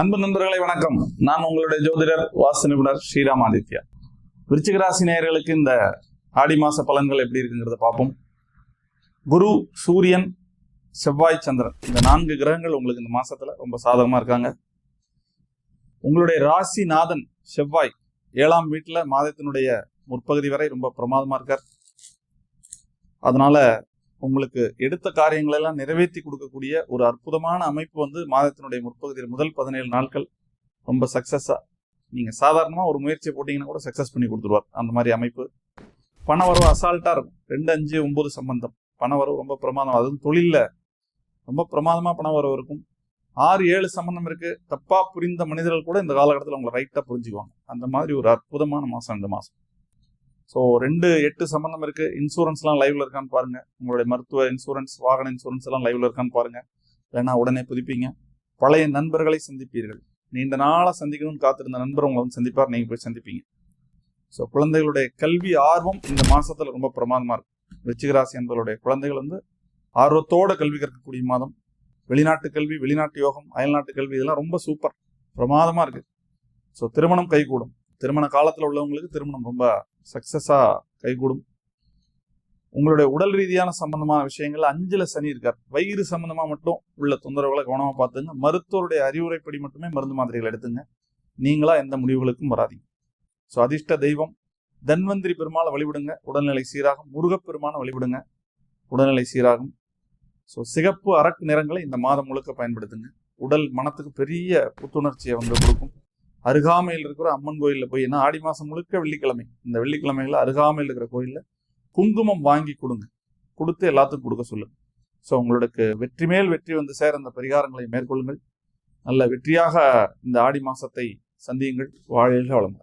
அன்பு நண்பர்களை வணக்கம். நான் உங்களுடைய ஜோதிடர் வாஸ்து நிபுணர் ஸ்ரீராம் ஆதித்யா. விருச்சிக ராசி நேயர்களுக்கு இந்த ஆடி மாச பலன்கள் எப்படி இருக்குங்கிறத பார்ப்போம். குரு, சூரியன், செவ்வாய், சந்திரன் இந்த 4 கிரகங்கள் உங்களுக்கு இந்த மாசத்துல ரொம்ப சாதகமா இருக்காங்க. உங்களுடைய ராசி நாதன் செவ்வாய் 7ஆம் வீட்டுல மாதத்தினுடைய முற்பகுதி வரை ரொம்ப பிரமாதமா இருக்கார். அதனால உங்களுக்கு எடுத்த காரியங்களை எல்லாம் நிறைவேற்றி கொடுக்கக்கூடிய ஒரு அற்புதமான அமைப்பு மாதத்தினுடைய முற்பகுதியில் முதல் 17 நாட்கள் ரொம்ப சக்சஸா நீங்க சாதாரணமா ஒரு முயற்சியை போட்டீங்கன்னா கூட சக்சஸ் பண்ணி கொடுத்துருவார். அந்த மாதிரி அமைப்பு. பணவரவு அசால்ட்டா இருக்கும். 2, 5, 9 சம்பந்தம் பணவரவு ரொம்ப பிரமாதம். அதுவும் தொழில்ல ரொம்ப பிரமாதமா பணவரவு இருக்கும். 6, 7 சம்பந்தம் இருக்கு. தப்பா புரிந்த மனிதர்கள் கூட இந்த காலகட்டத்தில் உங்களை ரைட்டா புரிஞ்சுக்குவாங்க. அந்த மாதிரி ஒரு அற்புதமான மாசம் இந்த மாசம். ஸோ 2, 8 சம்பந்தம் இருக்கு. இன்சூரன்ஸ்லாம் லைவ்ல இருக்கான்னு பாருங்க. உங்களுடைய மருத்துவ இன்சூரன்ஸ், வாகன இன்சூரன்ஸ் எல்லாம் லைவ்ல இருக்கான்னு பாருங்க. இல்லைன்னா உடனே புதுப்பிங்க. பழைய நண்பர்களை சந்திப்பீர்கள். நீண்ட நாளா சந்திக்கணும்னு காத்திருந்த நண்பர் உங்களை சந்திப்பார், நீங்க போய் சந்திப்பீங்க. ஸோ குழந்தைகளுடைய கல்வி ஆர்வம் இந்த மாசத்துல ரொம்ப பிரமாதமா இருக்கும். விருச்சிக ராசி என்பவருடைய குழந்தைகள் ஆர்வத்தோட கல்வி கற்கக்கூடிய மாதம். வெளிநாட்டு கல்வி, வெளிநாட்டு யோகம், அயல்நாட்டு கல்வி இதெல்லாம் ரொம்ப சூப்பர் பிரமாதமா இருக்கு. ஸோ திருமணம் கைகூடும். திருமண காலத்துல உள்ளவங்களுக்கு திருமணம் ரொம்ப சக்சஸா கைகூடும். உங்களுடைய உடல் ரீதியான சம்பந்தமான விஷயங்கள் 5ல் சனி இருக்கார். வயிறு சம்பந்தமா மட்டும் உள்ள தொந்தரவுகளை கவனமா பார்த்துங்க. மருத்துவருடைய அறிவுரைப்படி மட்டுமே மருந்து மாத்திரைகள் எடுத்துங்க. நீங்களா எந்த முடிவுகளுக்கும் வராதீங்க. ஸோ அதிர்ஷ்ட தெய்வம் தன்வந்திரி பெருமாளை வழிபடுங்க, உடல்நிலை சீராகும். முருகப்பெருமான வழிபடுங்க, உடல்நிலை சீராகும். ஸோ சிகப்பு அரக்கு நிறங்களை இந்த மாதம் முழுக்க பயன்படுத்துங்க. உடல் மனத்துக்கு பெரிய புத்துணர்ச்சியை கொடுக்கும். அருகாமையில் இருக்கிற அம்மன் கோயிலில் போய், ஏன்னா ஆடி மாசம் முழுக்க வெள்ளிக்கிழமை, இந்த வெள்ளிக்கிழமையில அருகாமையில் இருக்கிற கோயில்ல குங்குமம் வாங்கி கொடுத்து எல்லாத்துக்கும் கொடுக்க சொல்லுங்க. ஸோ உங்களுக்கு வெற்றி மேல் வெற்றி சேர அந்த பரிகாரங்களை மேற்கொள்ளுங்கள். நல்ல வெற்றியாக இந்த ஆடி மாசத்தை சந்தியுங்கள். வாழ்க வளமுடன்.